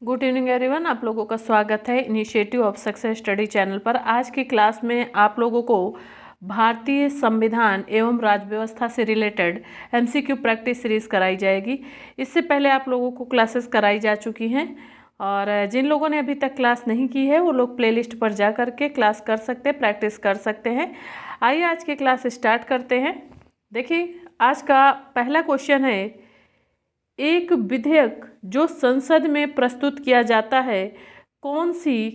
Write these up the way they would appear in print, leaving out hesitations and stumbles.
Good evening everyone, आप लोगों का स्वागत है initiative of success study channel पर। आज की क्लास में आप लोगों को भारतीय संविधान एवं राज्य व्यवस्था से रिलेटेड एमसीक्यू प्रैक्टिस सीरीज कराई जाएगी। इससे पहले आप लोगों को क्लासेस कराई जा चुकी हैं और जिन लोगों ने अभी तक क्लास नहीं की है वो लोग प्लेलिस्ट पर जा करके क्लास कर सकते हैं, प्रैक्टिस कर सकते हैं। आइए आज की क्लास स्टार्ट करते हैं। देखिए, आज का पहला क्वेश्चन है, एक विधेयक जो संसद में प्रस्तुत किया जाता है कौन सी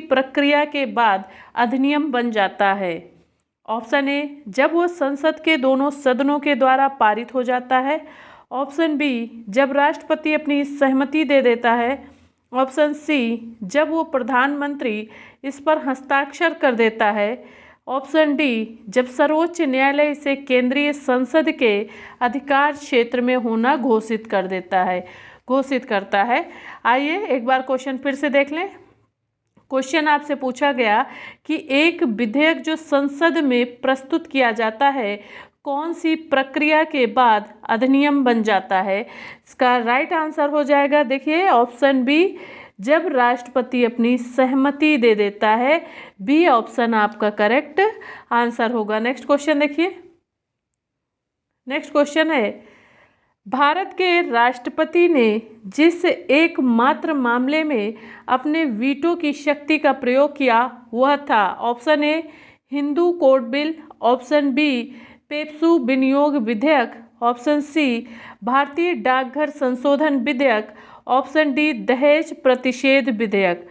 प्रक्रिया के बाद अधिनियम बन जाता है। ऑप्शन ए, जब वो संसद के दोनों सदनों के द्वारा पारित हो जाता है। ऑप्शन बी, जब राष्ट्रपति अपनी सहमति दे देता है। ऑप्शन सी, जब वो प्रधानमंत्री इस पर हस्ताक्षर कर देता है। ऑप्शन डी, जब सर्वोच्च न्यायालय इसे केंद्रीय संसद के अधिकार क्षेत्र में होना घोषित करता है। आइए एक बार क्वेश्चन फिर से देख लें। क्वेश्चन आपसे पूछा गया कि एक विधेयक जो संसद में प्रस्तुत किया जाता है कौन सी प्रक्रिया के बाद अधिनियम बन जाता है। इसका राइट आंसर हो जाएगा, देखिए ऑप्शन बी, जब राष्ट्रपति अपनी सहमति दे देता है। बी ऑप्शन आपका करेक्ट आंसर होगा। नेक्स्ट क्वेश्चन देखिए। नेक्स्ट क्वेश्चन है, भारत के राष्ट्रपति ने जिस एकमात्र मामले में अपने वीटो की शक्ति का प्रयोग किया वह था। Option A, Hindu code bill. Option B, PEPSU विनियोग विधेयक। ऑप्शन सी, भारतीय डाकघर संशोधन विधेयक। ऑप्शन डी, दहेज प्रतिषेध विधेयक।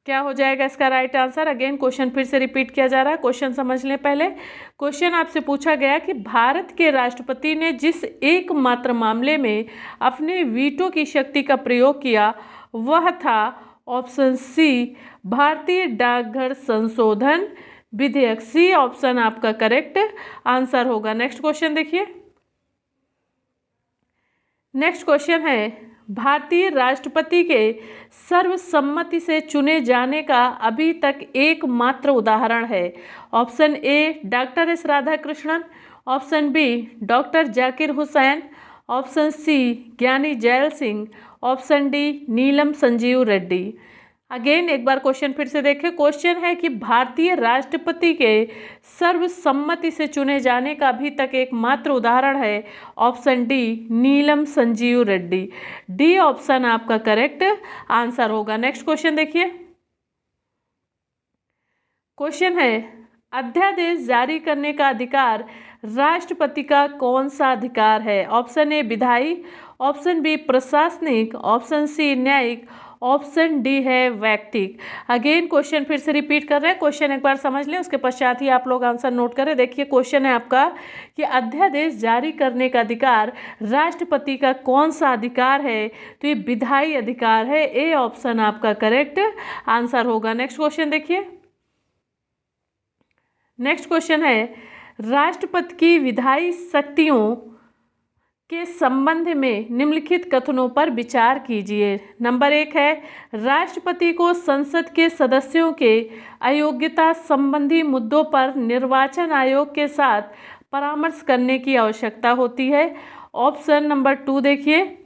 क्या हो जाएगा इसका राइट आंसर। अगेन क्वेश्चन फिर से रिपीट किया जा रहा है, क्वेश्चन समझ लें पहले। क्वेश्चन आपसे पूछा गया कि भारत के राष्ट्रपति ने जिस एकमात्र मामले में अपने वीटो की शक्ति का प्रयोग किया वह था। ऑप्शन सी, भारतीय डाकघर संशोधन विधेयक। सी ऑप्शन आपका करेक्ट आंसर होगा। नेक्स्ट क्वेश्चन देखिए। नेक्स्ट क्वेश्चन है, भारतीय राष्ट्रपति के सर्वसम्मति से चुने जाने का अभी तक एकमात्र उदाहरण है। Option A, doctor S Radhakrishnan. Option B, doctor Zakir Hussain. Option C, Giani Zail Singh. Option D, Neelam Sanjiva Reddy. Again एक बार क्वेश्चन फिर से देखें। क्वेश्चन है कि भारतीय राष्ट्रपति के सर्वसम्मति से चुने जाने का अभी तक एकमात्र उदाहरण है। Option D, Neelam Sanjiva Reddy. D option आपका करेक्ट आंसर होगा। नेक्स्ट क्वेश्चन देखिए। क्वेश्चन है, अध्यादेश जारी करने का अधिकार राष्ट्रपति का कौन सा अधिकार है। ऑप्शन ए, विधायी। ऑप्शन बी, प्रशासनिक। ऑप्शन सी, न्यायिक। ऑप्शन डी है वैयक्तिक। अगेन क्वेश्चन फिर से रिपीट कर रहे हैं, क्वेश्चन एक बार समझ लें, उसके पश्चात ही आप लोग आंसर नोट करें। देखिए क्वेश्चन है आपका कि अध्यादेश जारी करने का अधिकार राष्ट्रपति का कौन सा अधिकार है। तो ये विधायी अधिकार है। ए ऑप्शन आपका करेक्ट आंसर होगा। नेक्स्ट क्वेश्चन देखिए। नेक्स्ट क्वेश्चन है, राष्ट्रपति की विधायी शक्तियों के संबंध में निम्नलिखित कथनों पर विचार कीजिए। नंबर 1 है, राष्ट्रपति को संसद के सदस्यों के अयोग्यता संबंधी मुद्दों पर निर्वाचन आयोग के साथ परामर्श करने की आवश्यकता होती है। ऑप्शन नंबर 2 देखिए,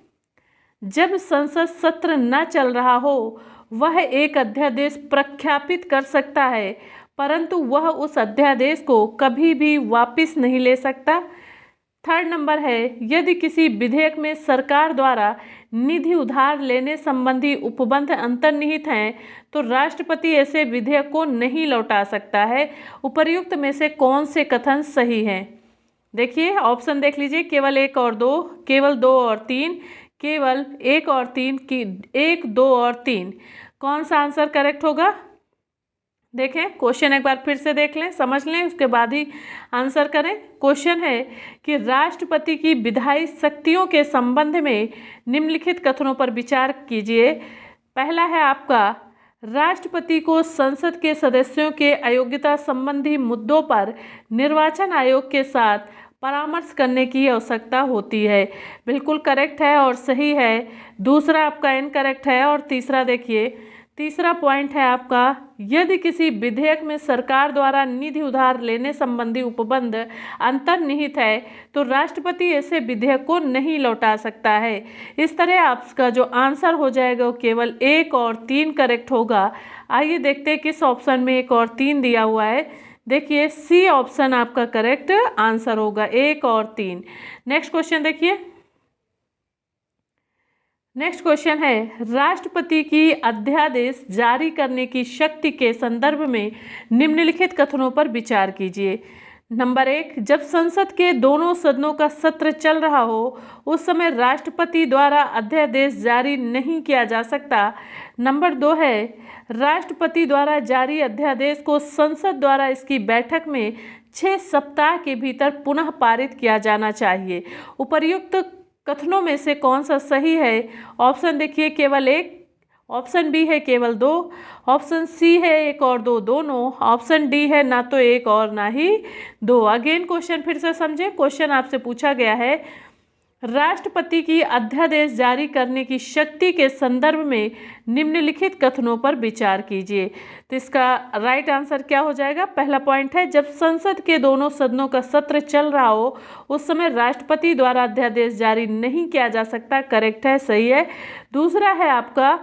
जब संसद सत्र न चल रहा हो वह एक अध्यादेश प्रख्यापित कर सकता है परंतु वह उस अध्यादेश को कभी भी वापस नहीं ले सकता। थर्ड नंबर है, यदि किसी विधेयक में सरकार द्वारा निधि उधार लेने संबंधी उपबंध अंतर्निहित हैं तो राष्ट्रपति ऐसे विधेयक को नहीं लौटा सकता है। उपर्युक्त में से कौन से कथन सही हैं। देखिए ऑप्शन देख लीजिए, केवल 1 और 2, केवल 2 और 3, केवल 1 और 3 की 1, 2 और 3, कौन सा आंसर करेक्ट होगा। देखें क्वेश्चन एक बार फिर से देख लें, समझ लें, उसके बाद ही आंसर करें। क्वेश्चन है कि राष्ट्रपति की विधायी शक्तियों के संबंध में निम्नलिखित कथनों पर विचार कीजिए। पहला है आपका, राष्ट्रपति को संसद के सदस्यों के अयोग्यता संबंधी मुद्दों पर निर्वाचन आयोग के साथ परामर्श करने की आवश्यकता होती है। बिल्कुल करेक्ट है और सही है। दूसरा आपका इनकरेक्ट है और तीसरा देखिए, तीसरा पॉइंट है आपका, यदि किसी विधेयक में सरकार द्वारा निधि उधार लेने संबंधी उपबंध अंतर्निहित है तो राष्ट्रपति ऐसे विधेयक को नहीं लौटा सकता है। इस तरह आपका जो आंसर हो जाएगा वो केवल 1 और 3 करेक्ट होगा। आइए देखते हैं किस ऑप्शन में 1 और 3 दिया हुआ है। देखिए सी ऑप्शन आपका करेक्ट आंसर होगा, 1 और 3। नेक्स्ट क्वेश्चन देखिए। नेक्स्ट क्वेश्चन है, राष्ट्रपति की अध्यादेश जारी करने की शक्ति के संदर्भ में निम्नलिखित कथनों पर विचार कीजिए। नंबर 1, जब संसद के दोनों सदनों का सत्र चल रहा हो उस समय राष्ट्रपति द्वारा अध्यादेश जारी नहीं किया जा सकता। नंबर 2 है, राष्ट्रपति द्वारा जारी अध्यादेश को संसद द्वारा इसकी बैठक में 6 सप्ताह के भीतर पुनः पारित किया जाना चाहिए। उपर्युक्त कथनों में से कौन सा सही है? ऑप्शन देखिए केवल 1, ऑप्शन बी है केवल 2, ऑप्शन सी है 1 और 2 दोनों, ऑप्शन डी है ना तो 1 और ना ही 2। अगेन क्वेश्चन फिर से समझे। क्वेश्चन आपसे पूछा गया है, राष्ट्रपति की अध्यादेश जारी करने की शक्ति के संदर्भ में निम्नलिखित कथनों पर विचार कीजिए। तो इसका राइट आंसर क्या हो जाएगा? पहला पॉइंट है, जब संसद के दोनों सदनों का सत्र चल रहा हो उस समय राष्ट्रपति द्वारा अध्यादेश जारी नहीं किया जा सकता। करेक्ट है, सही है। दूसरा है आपका,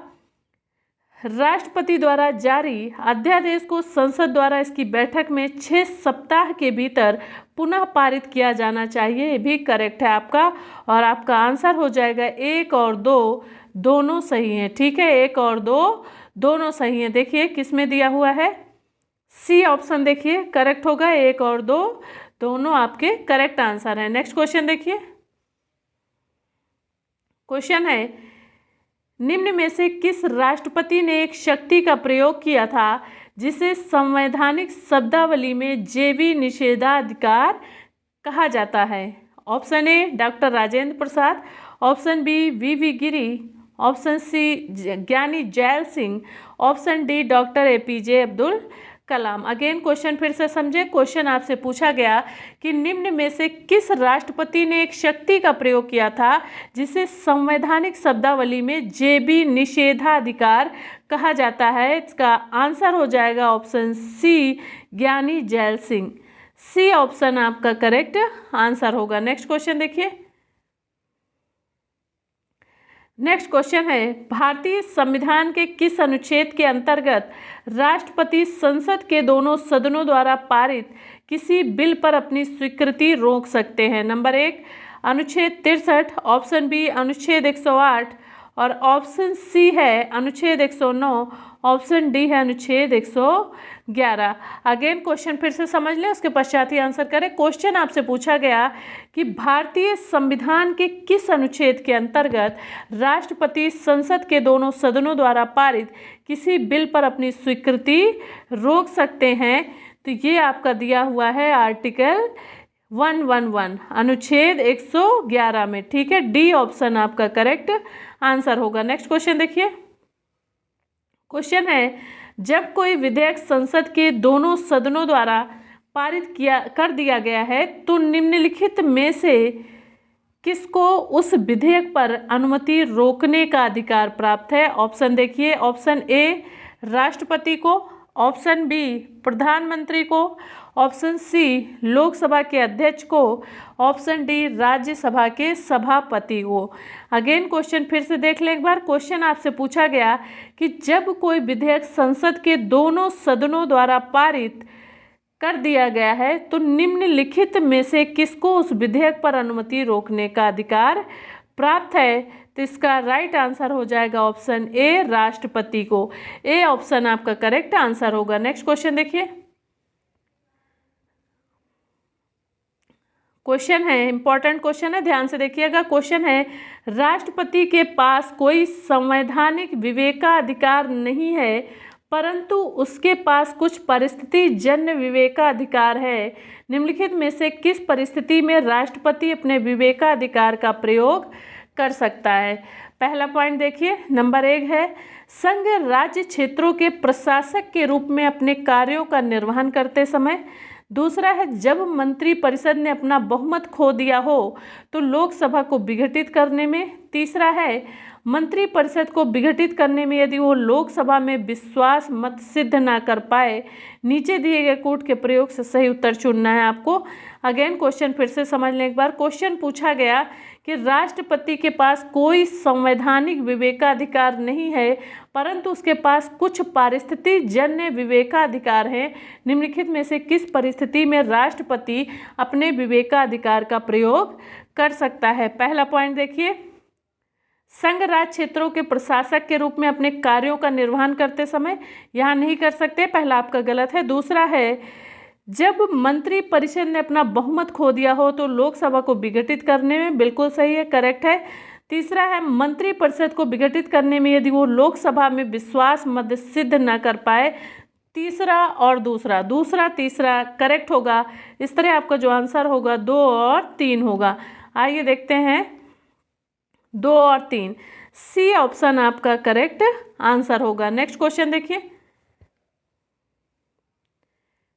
राष्ट्रपति द्वारा जारी अध्यादेश को संसद द्वारा इसकी बैठक में 6 सप्ताह के भीतर पुनः पारित किया जाना चाहिए। ये भी करेक्ट है आपका, और आपका आंसर हो जाएगा 1 और 2 दोनों सही हैं। ठीक है, 1 और 2 दोनों सही हैं। देखिए किस में दिया हुआ है, सी ऑप्शन देखिए करेक्ट होगा, 1 और 2 दोनों आपके करेक्ट आंसर हैं। नेक्स्ट क्वेश्चन देखिए। क्वेश्चन है, निम्न में से किस राष्ट्रपति ने एक शक्ति का प्रयोग किया था जिसे संवैधानिक शब्दावली में जेबी निषेधाधिकार कहा जाता है? Option A doctor Rajendra Prasad, option B V Giri, option C Giani Zail Singh, option D doctor APJ Abdul Kalam. Again question फिर से समझे। क्वेश्चन आपसे पूछा गया कि निम्न में से किस राष्ट्रपति ने एक शक्ति का प्रयोग किया था जिसे संवैधानिक शब्दावली में जेबी निषेधाधिकार कहा जाता है? इसका आंसर हो जाएगा option C Giani Zail Singh. C option आपका करेक्ट आंसर होगा। नेक्स्ट क्वेश्चन देखिए। नेक्स्ट क्वेश्चन है, भारतीय संविधान के किस अनुच्छेद के अंतर्गत राष्ट्रपति संसद के दोनों सदनों द्वारा पारित किसी बिल पर अपनी स्वीकृति रोक सकते हैं? नंबर 1 अनुच्छेद 63, ऑप्शन बी अनुच्छेद 108 और ऑप्शन सी है अनुच्छेद 109, ऑप्शन डी है अनुच्छेद 111। अगेन क्वेश्चन फिर से समझ लें, उसके पश्चात ही आंसर करें। क्वेश्चन आपसे पूछा गया कि भारतीय संविधान के किस अनुच्छेद के अंतर्गत राष्ट्रपति संसद के दोनों सदनों द्वारा पारित किसी बिल पर अपनी स्वीकृति रोक सकते हैं? तो ये आपका दिया हुआ है आर्टिकल 111 अनुच्छेद 111 में। ठीक है, डी ऑप्शन आपका करेक्ट आंसर होगा। नेक्स्ट क्वेश्चन देखिए। क्वेश्चन है, जब कोई विधेयक संसद के दोनों सदनों द्वारा पारित कर दिया गया है तो निम्नलिखित में से किसको उस विधेयक पर अनुमति रोकने का अधिकार प्राप्त है? ऑप्शन देखिए, ऑप्शन ए राष्ट्रपति को, ऑप्शन बी प्रधानमंत्री को, ऑप्शन सी लोकसभा के अध्यक्ष को, ऑप्शन डी राज्यसभा के सभापति को। अगेन क्वेश्चन फिर से देख लें एक बार। क्वेश्चन आपसे पूछा गया कि जब कोई विधेयक संसद के दोनों सदनों द्वारा पारित कर दिया गया है तो निम्नलिखित में से किसको उस विधेयक पर अनुमति रोकने का अधिकार प्राप्त है? तो इसका राइट आंसर हो जाएगा ऑप्शन ए राष्ट्रपति को। ए ऑप्शन आपका करेक्ट आंसर होगा। नेक्स्ट क्वेश्चन देखिए। क्वेश्चन है, इंपॉर्टेंट क्वेश्चन है, ध्यान से देखिएगा। क्वेश्चन है, राष्ट्रपति के पास कोई संवैधानिक विवेकाधिकार नहीं है परंतु उसके पास कुछ परिस्थिति जन्य विवेकाधिकार है। निम्नलिखित में से किस परिस्थिति में राष्ट्रपति अपने विवेकाधिकार का प्रयोग कर सकता है? पहला पॉइंट देखिए, नंबर 1 है संघ राज्य क्षेत्रों के प्रशासक के रूप में अपने कार्यों का निर्वहन करते समय। दूसरा है जब मंत्रिपरिषद ने अपना बहुमत खो दिया हो तो लोकसभा को विघटित करने में। तीसरा है मंत्रिपरिषद को विघटित करने में यदि वो लोकसभा में विश्वास मत सिद्ध ना कर पाए। नीचे दिए गए कोड के प्रयोग से सही उत्तर चुनना है आपको। अगेन क्वेश्चन फिर से समझ लें एक बार। क्वेश्चन पूछा गया कि राष्ट्रपति के पास कोई संवैधानिक विवेकाधिकार नहीं है, परंतु उसके पास कुछ पारिस्थितिक जन्य विवेकाधिकार हैं। निम्नलिखित में से किस परिस्थिति में राष्ट्रपति अपने विवेकाधिकार का प्रयोग कर सकता है? पहला पॉइंट देखिए, संघ राज्य क्षेत्रों के प्रशासक के रूप में अपने कार्यों का निर्वहन करते समय, यहाँ नहीं कर सकते, पहला आपका गलत है। दूसरा है जब मंत्रिपरिषद ने अपना बहुमत खो दिया हो तो लोकसभा को विघटित करने में, बिल्कुल सही है, करेक्ट है। तीसरा है मंत्रिपरिषद को विघटित करने में यदि वो लोकसभा में विश्वास मत सिद्ध न कर पाए। तीसरा और दूसरा तीसरा करेक्ट होगा। इस तरह आपका जो आंसर होगा 2 और 3 होगा। आइए देखते हैं 2 और 3, सी ऑप्शन आपका करेक्ट आंसर होगा। नेक्स्ट क्वेश्चन देखिए।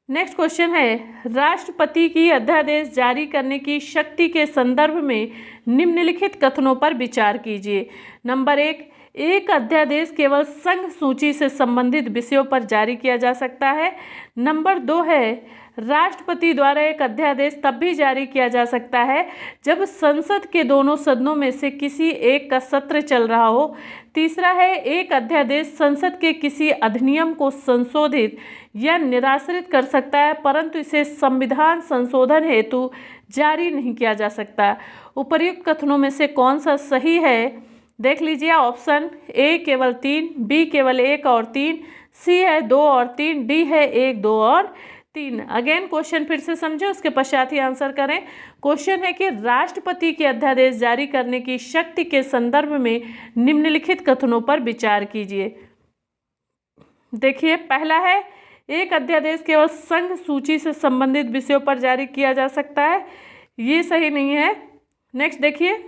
नेक्स्ट क्वेश्चन है राष्ट्रपति की अध्यादेश जारी करने की शक्ति के संदर्भ में निम्नलिखित कथनों पर विचार कीजिए। नंबर 1, एक अध्यादेश केवल संघ सूची से संबंधित विषयों पर जारी किया जा सकता है। नंबर 2 है राष्ट्रपति द्वारा एक अध्यादेश तब भी जारी किया जा सकता है जब संसद के दोनों सदनों में से किसी एक का सत्र चल रहा हो। तीसरा है एक अध्यादेश संसद के किसी अधिनियम को संशोधित या निराश्रित कर सकता है, परंतु इसे संविधान संशोधन हेतु जारी नहीं किया जा सकता। उपर्युक्त कथनों में से कौन सा सही है? देख लीजिए, ऑप्शन ए केवल 3, बी केवल 1 और 3, सी है 2 और 3, डी है 1, 2 और 3। अगेन क्वेश्चन फिर से समझे, उसके पश्चात ही आंसर करें। क्वेश्चन है कि राष्ट्रपति के अध्यादेश जारी करने की शक्ति के संदर्भ में निम्नलिखित कथनों पर विचार कीजिए। देखिए, पहला है एक अध्यादेश केवल संघ सूची से संबंधित विषयों पर जारी किया जा सकता है, ये सही नहीं है। नेक्स्ट देखिए,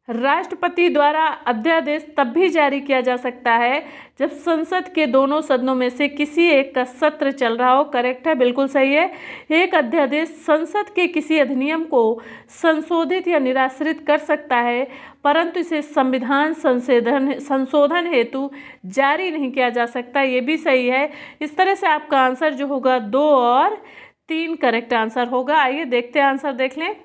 राष्ट्रपति द्वारा अध्यादेश तब भी जारी किया जा सकता है जब संसद के दोनों सदनों में से किसी एक का सत्र चल रहा हो, करेक्ट है, बिल्कुल सही है। एक अध्यादेश संसद के किसी अधिनियम को संशोधित या निराश्रित कर सकता है, परंतु इसे संविधान संशोधन हेतु जारी नहीं किया जा सकता, ये भी सही है। इस तरह से आपका आंसर जो होगा 2 और 3 करेक्ट आंसर होगा। आइए देखते हैं, आंसर देख लें।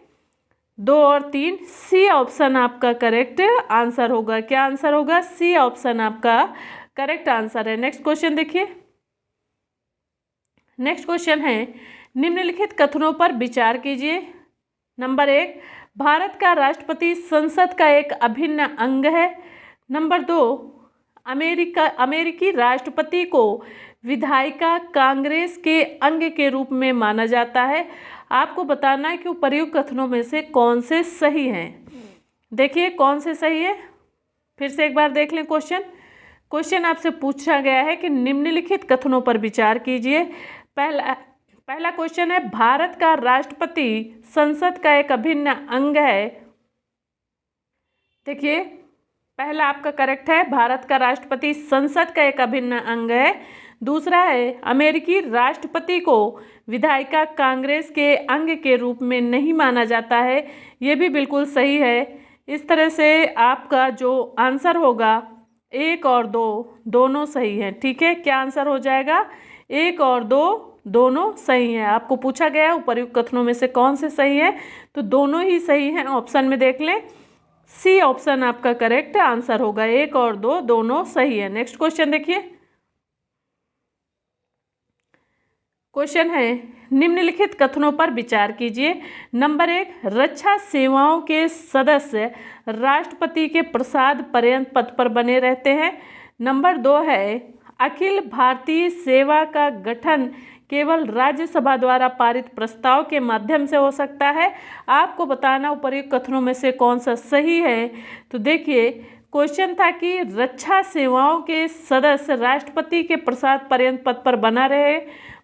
2 और 3, सी ऑप्शन आपका करेक्ट आंसर होगा। क्या आंसर होगा? सी ऑप्शन आपका करेक्ट आंसर है। नेक्स्ट क्वेश्चन देखिए। नेक्स्ट क्वेश्चन है निम्नलिखित कथनों पर विचार कीजिए। नंबर 1, भारत का राष्ट्रपति संसद का एक अभिन्न अंग है। नंबर 2, अमेरिकी राष्ट्रपति को विधायिका कांग्रेस के अंग के रूप में माना जाता है। आपको बताना है कि उपर्युक्त कथनों में से कौन से सही हैं। देखिए कौन से सही है, फिर से एक बार देख लें क्वेश्चन आपसे पूछा गया है कि निम्नलिखित कथनों पर विचार कीजिए। पहला क्वेश्चन है भारत का राष्ट्रपति संसद का एक अभिन्न अंग है। देखिए, पहला आपका करेक्ट है, भारत का राष्ट्रपति संसद का एक अभिन्न अंग है। दूसरा है अमेरिकी राष्ट्रपति को विधायिका कांग्रेस के अंग के रूप में नहीं माना जाता है, ये भी बिल्कुल सही है। इस तरह से आपका जो आंसर होगा 1 और 2 दोनों सही हैं। ठीक है, क्या आंसर हो जाएगा? 1 और 2 दोनों सही हैं। आपको पूछा गया है उपर्युक्त कथनों में से कौन से सही है, तो दोनों ही सही हैं। ऑप्शन में देख लें, सी ऑप्शन आपका करेक्ट आंसर होगा। 1 और 2 दोनों सही है। नेक्स्ट क्वेश्चन देखिए। क्वेश्चन है निम्नलिखित कथनों पर विचार कीजिए। नंबर 1, रक्षा सेवाओं के सदस्य राष्ट्रपति के प्रसाद पर्यंत पद पर बने रहते हैं। नंबर 2 है अखिल भारतीय सेवा का गठन केवल राज्यसभा द्वारा पारित प्रस्ताव के माध्यम से हो सकता है। आपको बताना उपर्युक्त कथनों में से कौन सा सही है। तो देखिए, क्वेश्चन था कि रक्षा सेवाओं के सदस्य राष्ट्रपति के प्रसाद पर्यंत पद पर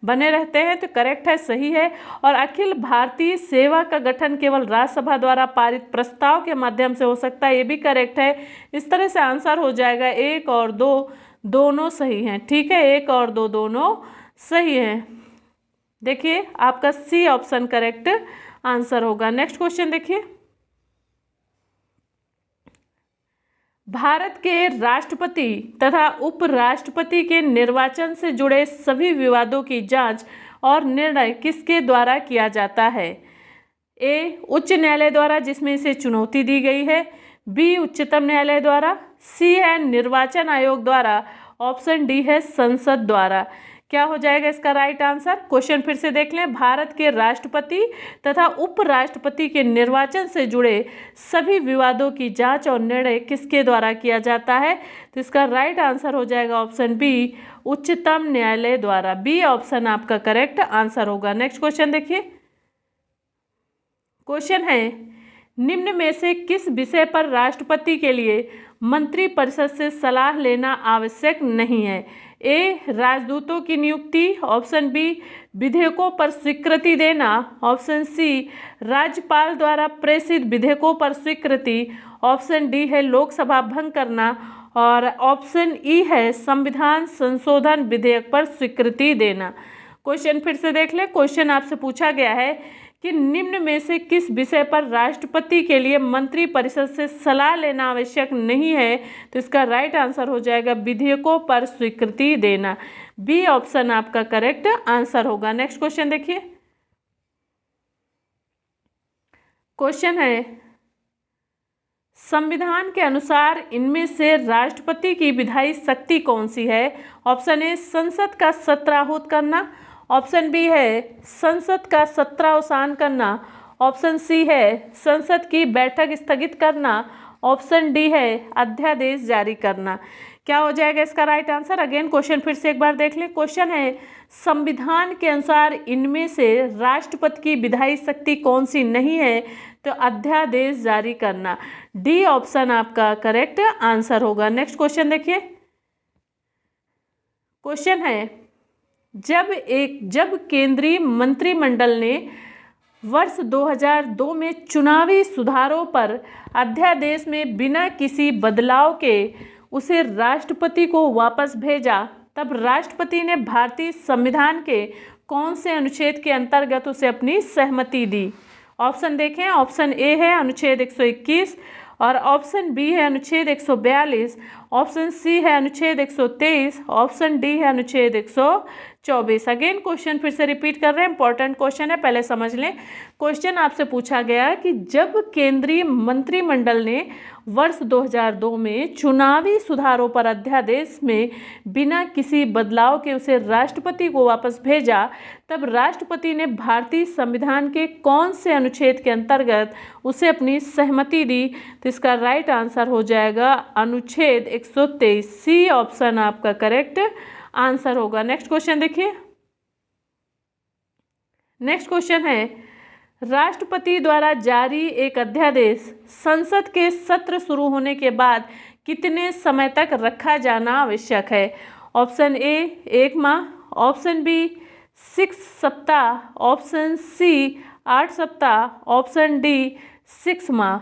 बने रहते हैं, तो करेक्ट है, सही है। और अखिल भारतीय सेवा का गठन केवल राज्यसभा द्वारा पारित प्रस्ताव के माध्यम से हो सकता है, ये भी करेक्ट है। इस तरह से आंसर हो जाएगा 1 और 2 दोनों सही हैं। ठीक है, 1 और 2 दोनों सही हैं। देखिए आपका सी ऑप्शन करेक्ट आंसर होगा। नेक्स्ट क्वेश्चन देखिए, भारत के राष्ट्रपति तथा उपराष्ट्रपति के निर्वाचन से जुड़े सभी विवादों की जांच और निर्णय किसके द्वारा किया जाता है? ए उच्च न्यायालय द्वारा जिसमें इसे चुनौती दी गई है, बी उच्चतम न्यायालय द्वारा, सी है निर्वाचन आयोग द्वारा, ऑप्शन डी है संसद द्वारा। क्या हो जाएगा इसका राइट आंसर? क्वेश्चन फिर से देख लें, भारत के राष्ट्रपति तथा उपराष्ट्रपति के निर्वाचन से जुड़े सभी विवादों की जांच और निर्णय किसके द्वारा किया जाता है? तो इसका राइट आंसर हो जाएगा ऑप्शन बी उच्चतम न्यायालय द्वारा। बी ऑप्शन आपका करेक्ट आंसर होगा। नेक्स्ट क्वेश्चन देखिए, क्वेश्चन है निम्न में से किस विषय पर राष्ट्रपति के लिए मंत्रिपरिषद से सलाह लेना आवश्यक नहीं है? ए राजदूतों की नियुक्ति, ऑप्शन बी विधेयकों पर स्वीकृति देना, ऑप्शन सी राज्यपाल द्वारा प्रेषित विधेयकों पर स्वीकृति, ऑप्शन डी है लोकसभा भंग करना, और ऑप्शन ई है संविधान संशोधन विधेयक पर स्वीकृति देना। क्वेश्चन फिर से देख ले, क्वेश्चन आपसे पूछा गया है कि निम्न में से किस विषय पर राष्ट्रपति के लिए मंत्रिपरिषद से सलाह लेना आवश्यक नहीं है? तो इसका राइट आंसर हो जाएगा विधेयकों पर स्वीकृति देना। बी ऑप्शन आपका करेक्ट आंसर होगा। नेक्स्ट क्वेश्चन देखिए, क्वेश्चन है संविधान के अनुसार इनमें से राष्ट्रपति की विधायी शक्ति कौन सी है? ऑप्शन ए संसद का सत्र आहूत करना, ऑप्शन बी है संसद का सत्रावसान करना, ऑप्शन सी है संसद की बैठक स्थगित करना, ऑप्शन डी है अध्यादेश जारी करना। क्या हो जाएगा इसका राइट आंसर? अगेन क्वेश्चन फिर से एक बार देख लें, क्वेश्चन है संविधान के अनुसार इनमें से राष्ट्रपति की विधायी शक्ति कौन सी नहीं है? तो अध्यादेश जारी करना। डी ऑप्शन आपका करेक्ट आंसर होगा। नेक्स्ट क्वेश्चन देखिए, क्वेश्चन है जब केंद्रीय मंत्रिमंडल ने वर्ष 2002 में चुनावी सुधारों पर अध्यादेश में बिना किसी बदलाव के उसे राष्ट्रपति को वापस भेजा, तब राष्ट्रपति ने भारतीय संविधान के कौन से अनुच्छेद के अंतर्गत उसे अपनी सहमति दी? ऑप्शन देखें, ऑप्शन ए है अनुच्छेद 121, और ऑप्शन बी है अनुच्छेद 142, ऑप्शन सी है अनुच्छेद 123, ऑप्शन डी है अनुच्छेद 124। अगेन क्वेश्चन फिर से रिपीट कर रहे हैं, इंपॉर्टेंट क्वेश्चन है, पहले समझ लें। क्वेश्चन आपसे पूछा गया कि जब केंद्रीय मंत्रिमंडल ने वर्ष 2002 में चुनावी सुधारों पर अध्यादेश में बिना किसी बदलाव के उसे राष्ट्रपति को वापस भेजा, तब राष्ट्रपति ने भारतीय संविधान के कौन से अनुच्छेद के अंतर्गत उसे अपनी सहमति दी? तो इसका राइट आंसर हो जाएगा अनुच्छेद 123। सी ऑप्शन आपका करेक्ट आंसर होगा। नेक्स्ट क्वेश्चन देखिए, नेक्स्ट क्वेश्चन है राष्ट्रपति द्वारा जारी एक अध्यादेश संसद के सत्र शुरू होने के बाद कितने समय तक रखा जाना आवश्यक है? ऑप्शन ए 1 माह, ऑप्शन बी 6 सप्ताह, ऑप्शन सी 8 सप्ताह, ऑप्शन डी 6 माह।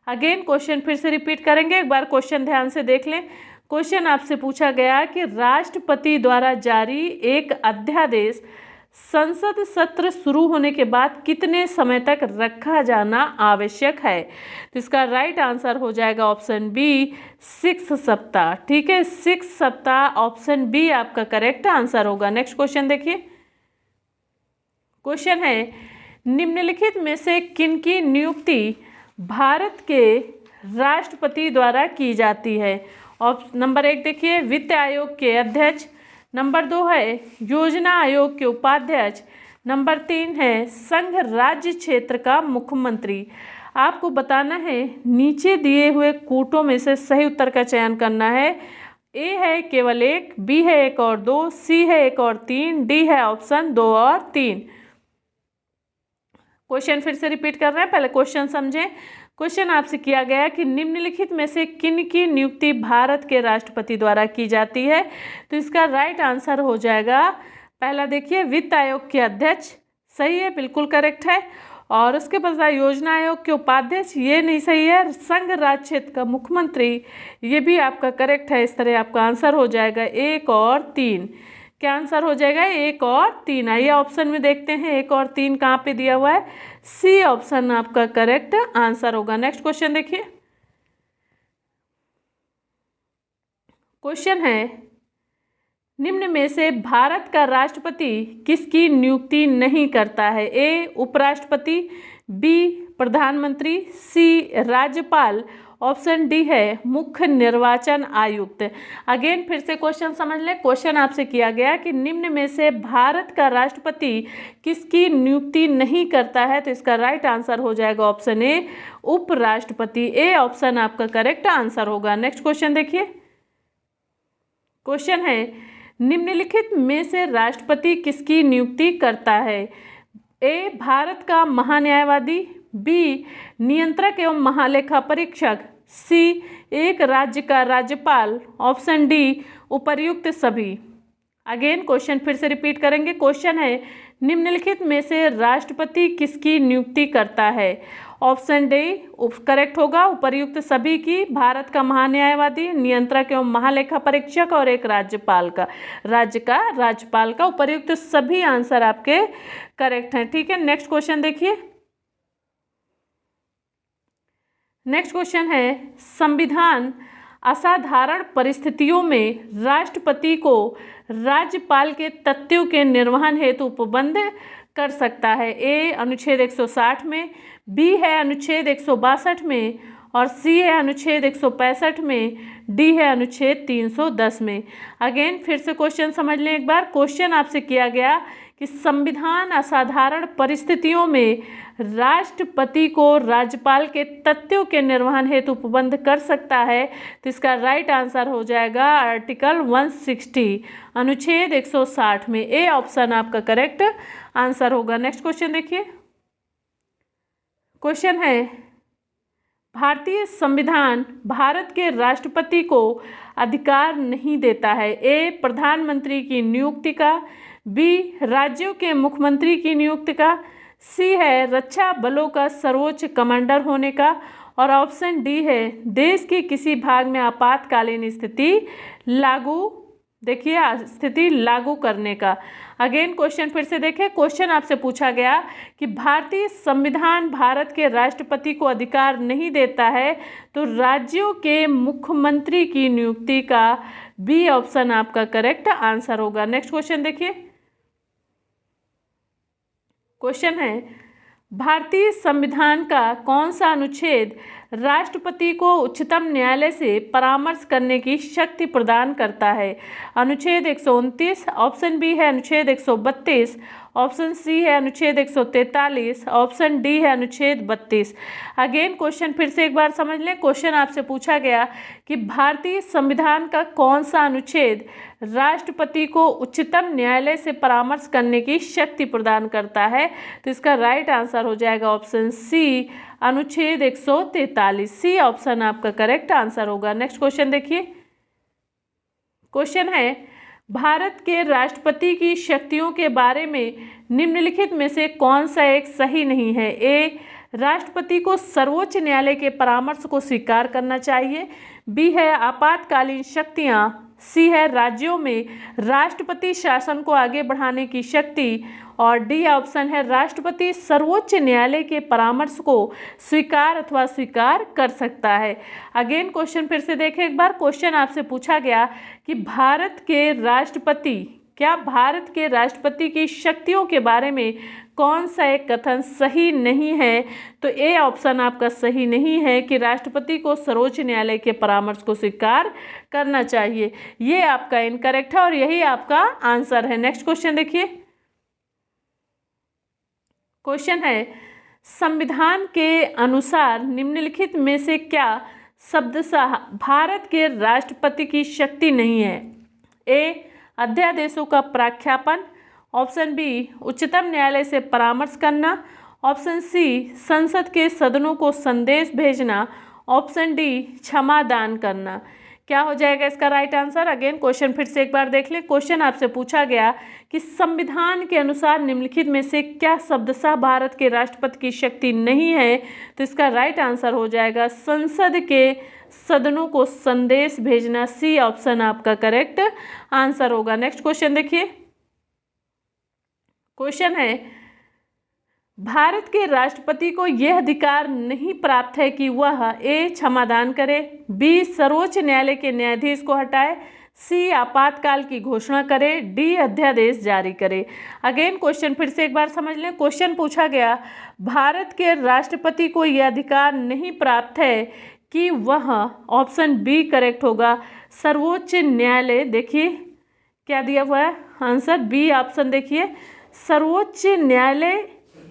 अगेन क्वेश्चन फिर से रिपीट करेंगे, एक बार क्वेश्चन ध्यान से देख लें। क्वेश्चन आपसे पूछा गया कि राष्ट्रपति द्वारा जारी एक अध्यादेश संसद सत्र शुरू होने के बाद कितने समय तक रखा जाना आवश्यक है? तो इसका राइट आंसर हो जाएगा ऑप्शन बी 6 सप्ताह। ठीक है, 6 सप्ताह ऑप्शन बी आपका करेक्ट आंसर होगा। नेक्स्ट क्वेश्चन देखिए, क्वेश्चन है निम्नलिखित में से किनकी नियुक्ति भारत के राष्ट्रपति द्वारा की जाती है? नंबर 1 देखिए वित्त आयोग के अध्यक्ष, नंबर 2 है योजना आयोग के उपाध्यक्ष, नंबर 3 है संघ राज्य क्षेत्र का मुख्यमंत्री। आपको बताना है नीचे दिए हुए कूटों में से सही उत्तर का चयन करना है। ए है केवल 1, बी है 1 और 2, सी है 1 और 3, डी है ऑप्शन 2 और 3। क्वेश्चन फिर से रिपीट कर रहे हैं, पहले क्वेश्चन समझें। क्वेश्चन आपसे किया गया कि निम्नलिखित में से किन की नियुक्ति भारत के राष्ट्रपति द्वारा की जाती है? तो इसका राइट आंसर हो जाएगा, पहला देखिए वित्त आयोग के अध्यक्ष, सही है, बिल्कुल करेक्ट है। और उसके बाद योजना आयोग के उपाध्यक्ष, ये नहीं सही है। संघ राज्य क्षेत्र का मुख्यमंत्री, ये भी आपका करेक्ट है। इस तरह आपका आंसर हो जाएगा 1 और 3। क्या आंसर हो जाएगा? 1 और 3। आइए ऑप्शन में देखते हैं 1 और 3 कहाँ पे दिया हुआ है। सी ऑप्शन आपका करेक्ट आंसर होगा। नेक्स्ट क्वेश्चन देखिए। क्वेश्चन है, निम्न में से भारत का राष्ट्रपति किसकी नियुक्ति नहीं करता है? ए उपराष्ट्रपति, बी प्रधानमंत्री, सी राज्यपाल, ऑप्शन डी है मुख्य निर्वाचन आयुक्त। अगेन फिर से क्वेश्चन समझ लें। क्वेश्चन आपसे किया गया कि निम्न में से भारत का राष्ट्रपति किसकी नियुक्ति नहीं करता है, तो इसका राइट आंसर हो जाएगा ऑप्शन ए उपराष्ट्रपति। ए ऑप्शन आपका करेक्ट आंसर होगा। नेक्स्ट क्वेश्चन देखिए। क्वेश्चन है, निम्नलिखित में से राष्ट्रपति किसकी नियुक्ति करता है? ए भारत का महान्यायवादी, बी नियंत्रक एवं महालेखा परीक्षक, सी एक राज्य का राज्यपाल, ऑप्शन डी उपर्युक्त सभी। अगेन क्वेश्चन फिर से रिपीट करेंगे। क्वेश्चन है, निम्नलिखित में से राष्ट्रपति किसकी नियुक्ति करता है? ऑप्शन डी करेक्ट होगा उपर्युक्त सभी की, भारत का महान्यायवादी, नियंत्रक एवं महालेखा परीक्षक और एक राज्यपाल का, राज्य का राज्यपाल का। उपर्युक्त सभी आंसर आपके करेक्ट हैं। ठीक है, नेक्स्ट क्वेश्चन देखिए। नेक्स्ट क्वेश्चन है, संविधान असाधारण परिस्थितियों में राष्ट्रपति को राज्यपाल के तथ्यों के निर्वहन हेतु उपबंध कर सकता है? ए अनुच्छेद 160 में, बी है अनुच्छेद 162 में और सी है अनुच्छेद 165 में, डी है अनुच्छेद 310 में। अगेन फिर से क्वेश्चन समझ लें एक बार। क्वेश्चन आपसे किया गया कि संविधान असाधारण परिस्थितियों में राष्ट्रपति को राज्यपाल के तथ्यों के निर्वहन हेतु उपबंध कर सकता है, तो इसका राइट आंसर हो जाएगा आर्टिकल 160 अनुच्छेद 160 में। ए ऑप्शन आपका करेक्ट आंसर होगा। नेक्स्ट क्वेश्चन देखिए। क्वेश्चन है, भारतीय संविधान भारत के राष्ट्रपति को अधिकार नहीं देता है? ए प्रधानमंत्री की नियुक्ति का, बी राज्यों के मुख्यमंत्री की नियुक्ति का, सी है रक्षा बलों का सर्वोच्च कमांडर होने का और ऑप्शन डी है देश के किसी भाग में आपातकालीन स्थिति लागू करने का। अगेन क्वेश्चन फिर से देखें। क्वेश्चन आपसे पूछा गया कि भारतीय संविधान भारत के राष्ट्रपति को अधिकार नहीं देता है, तो राज्यों के मुख्यमंत्री की नियुक्ति का बी ऑप्शन आपका करेक्ट आंसर होगा। नेक्स्ट क्वेश्चन देखिए। क्वेश्चन है, भारतीय संविधान का कौन सा अनुच्छेद राष्ट्रपति को उच्चतम न्यायालय से परामर्श करने की शक्ति प्रदान करता है? अनुच्छेद 129, ऑप्शन बी है अनुच्छेद 132, ऑप्शन सी है अनुच्छेद 143, ऑप्शन डी है अनुच्छेद 32। अगेन क्वेश्चन फिर से एक बार समझ लें। क्वेश्चन आपसे पूछा गया कि भारतीय संविधान का कौन सा अनुच्छेद राष्ट्रपति को उच्चतम न्यायालय से परामर्श करने की शक्ति प्रदान करता है, तो इसका राइट आंसर हो जाएगा ऑप्शन सी अनुच्छेद 143। सी ऑप्शन आपका करेक्ट आंसर होगा। नेक्स्ट क्वेश्चन देखिए। क्वेश्चन है, भारत के राष्ट्रपति की शक्तियों के बारे में निम्नलिखित में से कौन सा एक सही नहीं है? ए राष्ट्रपति को सर्वोच्च न्यायालय के परामर्श को स्वीकार करना चाहिए, बी है आपातकालीन शक्तियां, सी है राज्यों में राष्ट्रपति शासन को आगे बढ़ाने की शक्ति और डी ऑप्शन है राष्ट्रपति सर्वोच्च न्यायालय के परामर्श को स्वीकार अथवा स्वीकार कर सकता है। अगेन क्वेश्चन फिर से देखें एक बार। क्वेश्चन आपसे पूछा गया कि भारत के राष्ट्रपति की शक्तियों के बारे में कौन सा एक कथन सही नहीं है, तो ए ऑप्शन आपका सही नहीं है कि राष्ट्रपति को सर्वोच्च न्यायालय के परामर्श को स्वीकार करना चाहिए। ये आपका इनकरेक्ट है और यही आपका आंसर है। नेक्स्ट क्वेश्चन देखिए। क्वेश्चन है, संविधान के अनुसार निम्नलिखित में से क्या शब्दशः भारत के राष्ट्रपति की शक्ति नहीं है? ए अध्यादेशों का प्रख्यापन, ऑप्शन बी उच्चतम न्यायालय से परामर्श करना, ऑप्शन सी संसद के सदनों को संदेश भेजना, ऑप्शन डी क्षमा दान करना। क्या हो जाएगा इसका राइट आंसर? अगेन क्वेश्चन फिर से एक बार देख लें। क्वेश्चन आपसे पूछा गया कि संविधान के अनुसार निम्नलिखित में से क्या शब्दशः भारत के राष्ट्रपति की शक्ति नहीं है, तो इसका राइट आंसर हो जाएगा संसद के सदनों को संदेश भेजना। सी ऑप्शन आपका करेक्ट आंसर होगा। नेक्स्ट क्वेश्चन देखिए। क्वेश्चन है, भारत के राष्ट्रपति को यह अधिकार नहीं प्राप्त है कि वह ए क्षमादान करे, बी सर्वोच्च न्यायालय के न्यायाधीश को हटाए, सी आपातकाल की घोषणा करे, डी अध्यादेश जारी करे। अगेन क्वेश्चन फिर से एक बार समझ लें। क्वेश्चन पूछा गया, भारत के राष्ट्रपति को यह अधिकार नहीं प्राप्त है कि वह, ऑप्शन बी करेक्ट होगा, सर्वोच्च न्यायालय, देखिए क्या दिया हुआ है आंसर, बी ऑप्शन देखिए, सर्वोच्च न्यायालय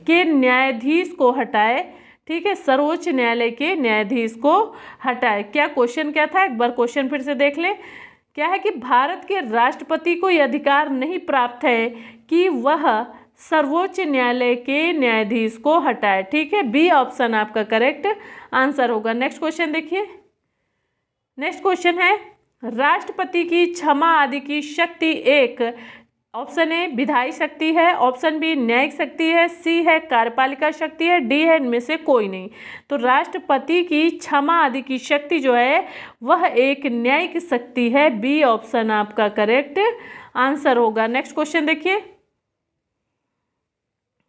के न्यायाधीश को हटाए। ठीक है, सर्वोच्च न्यायालय के न्यायाधीश को हटाए। क्या क्वेश्चन क्या था, एक बार क्वेश्चन फिर से देख लें। क्या है कि भारत के राष्ट्रपति को यह अधिकार नहीं प्राप्त है कि वह सर्वोच्च न्यायालय के न्यायाधीश को हटाए। ठीक है, बी ऑप्शन आपका करेक्ट आंसर होगा। नेक्स्ट क्वेश्चन देखिए। नेक्स्ट क्वेश्चन है, राष्ट्रपति की क्षमा आदि की शक्ति एक, ऑप्शन ए विधायी शक्ति है, ऑप्शन बी न्यायिक शक्ति है, सी है कार्यपालिका शक्ति है, डी है इनमें से कोई नहीं। तो राष्ट्रपति की क्षमा आदि की शक्ति जो है वह एक न्यायिक शक्ति है। बी ऑप्शन आपका करेक्ट आंसर होगा। नेक्स्ट क्वेश्चन देखिए।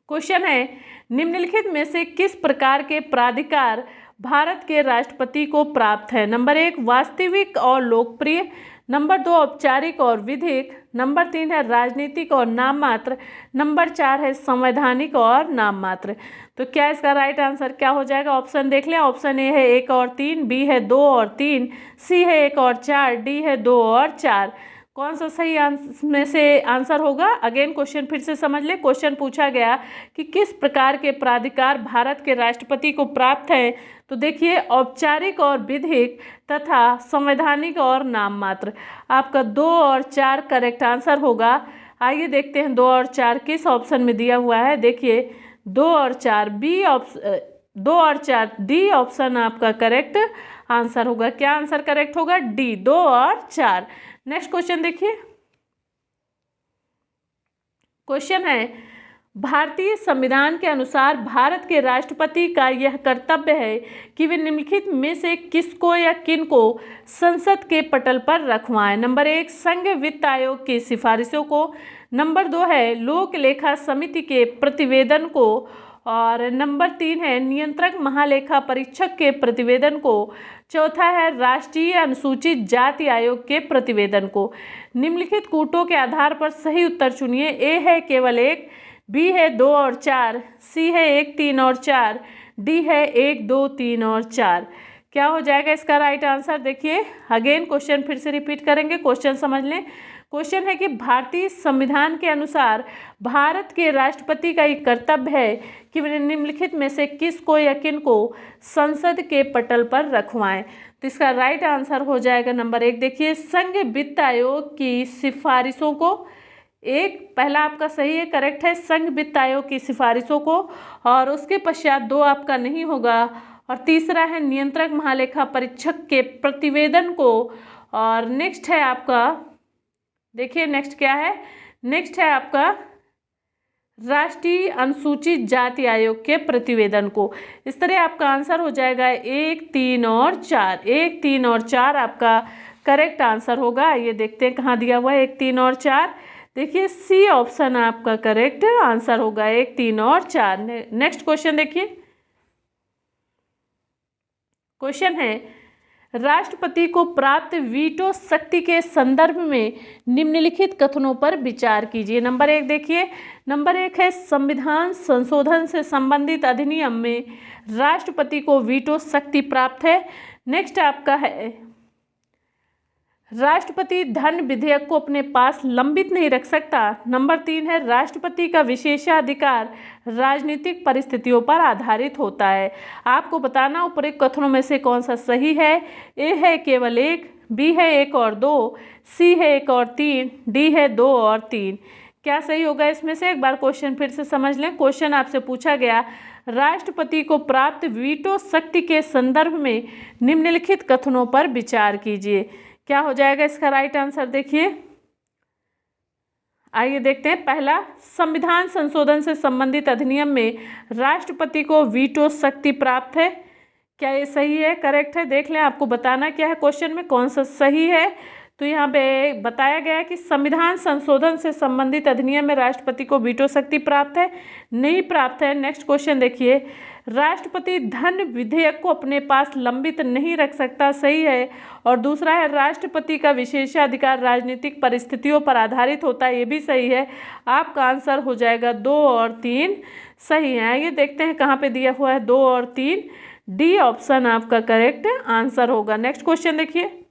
क्वेश्चन है, निम्नलिखित में से किस प्रकार के प्राधिकार भारत के राष्ट्रपति को प्राप्त है। नंबर 1 वास्तविक और लोकप्रिय, नंबर 2 औपचारिक और विधिक, नंबर 3 है राजनीतिक और नाम मात्र, नंबर 4 है संवैधानिक और नाम मात्र। तो क्या इसका राइट आंसर क्या हो जाएगा, ऑप्शन देख लें। ऑप्शन ए है 1 और 3, बी है 2 और 3, सी है 1 और 4, डी है 2 और 4। कौन सा सही में से आंसर होगा। अगेन क्वेश्चन फिर से समझ ले। क्वेश्चन पूछा गया कि किस प्रकार के प्राधिकार भारत के राष्ट्रपति को प्राप्त है। तो देखिए औपचारिक और विधिक तथा संवैधानिक और नाम मात्र। आपका 2 और 4 करेक्ट आंसर होगा। आइए देखते हैं 2 और 4 किस ऑप्शन में दिया हुआ है। देखिए 2 और 4 बी ऑप्शन, 2 और 4 डी ऑप्शन आपका करेक्ट आंसर होगा। क्या आंसर करेक्ट होगा, डी, 2 और 4। नेक्स्ट क्वेश्चन देखिए। क्वेश्चन है, भारतीय संविधान के अनुसार भारत के राष्ट्रपति का यह कर्तव्य है कि वे निम्नलिखित में से किसको या किनको संसद के पटल पर रखवाएं। नंबर 1 संघ वित्त आयोग की सिफारिशों को, नंबर 2 है लोक लेखा समिति के प्रतिवेदन को, और नंबर 3 है नियंत्रक महालेखा परीक्षक के प्रतिवेदन को, चौथा है राष्ट्रीय अनुसूचित जाति आयोग के प्रतिवेदन को। निम्नलिखित कूटों के आधार पर सही उत्तर चुनिए। ए है केवल 1, बी है 2 और 4, सी है 1, 3 और 4, डी है 1, 2, 3 और 4। क्या हो जाएगा इसका राइट आंसर। देखिए अगेन क्वेश्चन फिर से रिपीट करेंगे, क्वेश्चन समझ लें। क्वेश्चन है कि भारतीय संविधान के अनुसार भारत के राष्ट्रपति का ये कर्तव्य है कि वे निम्नलिखित में से किसको या किनको संसद के पटल पर रखवाएं। तो इसका राइट आंसर हो जाएगा नंबर 1। देखिए संघ वित्त आयोग की सिफारिशों को, एक पहला आपका सही है, करेक्ट है, संघ वित्त आयोग की सिफारिशों को, और उसके पश्चात 2 आपका नहीं होगा, और तीसरा है नियंत्रक महालेखा परीक्षक के प्रतिवेदन को, और नेक्स्ट है आपका, देखिए नेक्स्ट क्या है, नेक्स्ट है आपका राष्ट्रीय अनुसूचित जाति आयोग के प्रतिवेदन को। इस तरह आपका आंसर हो जाएगा 1, 3 और 4। 1, 3 और 4 आपका करेक्ट आंसर होगा। ये देखते हैं कहाँ दिया हुआ है 1, 3 और 4। देखिए सी ऑप्शन आपका करेक्ट आंसर होगा, 1, 3 और 4। नेक्स्ट क्वेश्चन देखिए। क्वेश्चन है, राष्ट्रपति को प्राप्त वीटो शक्ति के संदर्भ में निम्नलिखित कथनों पर विचार कीजिए। नंबर 1 देखिए, नंबर 1 है संविधान संशोधन से संबंधित अधिनियम में राष्ट्रपति को वीटो शक्ति प्राप्त है। नेक्स्ट आपका है राष्ट्रपति धन विधेयक को अपने पास लंबित नहीं रख सकता। नंबर 3 है राष्ट्रपति का विशेषाधिकार राजनीतिक परिस्थितियों पर आधारित होता है। आपको बताना उपरोक्त कथनों में से कौन सा सही है। ए है केवल 1, बी है 1 और 2, सी है 1 और 3, डी है 2 और 3। क्या सही होगा इसमें से, एक बार क्वेश्चन फिर से समझ लें। क्वेश्चन आपसे पूछा गया, राष्ट्रपति को प्राप्त वीटो शक्ति के संदर्भ में निम्नलिखित कथनों पर विचार कीजिए। क्या हो जाएगा इसका राइट आंसर, देखिए आइए देखते हैं। पहला, संविधान संशोधन से संबंधित अधिनियम में राष्ट्रपति को वीटो शक्ति प्राप्त है। क्या ये सही है, करेक्ट है? देख लें, आपको बताना क्या है क्वेश्चन में कौन सा सही है। तो यहाँ पे बताया गया है कि संविधान संशोधन से संबंधित अधिनियम में राष्ट्रपति को वीटो शक्ति प्राप्त है, नहीं प्राप्त है। नेक्स्ट क्वेश्चन देखिए, राष्ट्रपति धन विधेयक को अपने पास लंबित नहीं रख सकता, सही है। और दूसरा है, राष्ट्रपति का विशेषाधिकार राजनीतिक परिस्थितियों पर आधारित होता है, ये भी सही है। आपका आंसर हो जाएगा 2 और 3 सही है। आइए देखते हैं कहाँ पे दिया हुआ है 2 और 3। डी ऑप्शन आपका करेक्ट आंसर होगा। नेक्स्ट क्वेश्चन देखिए,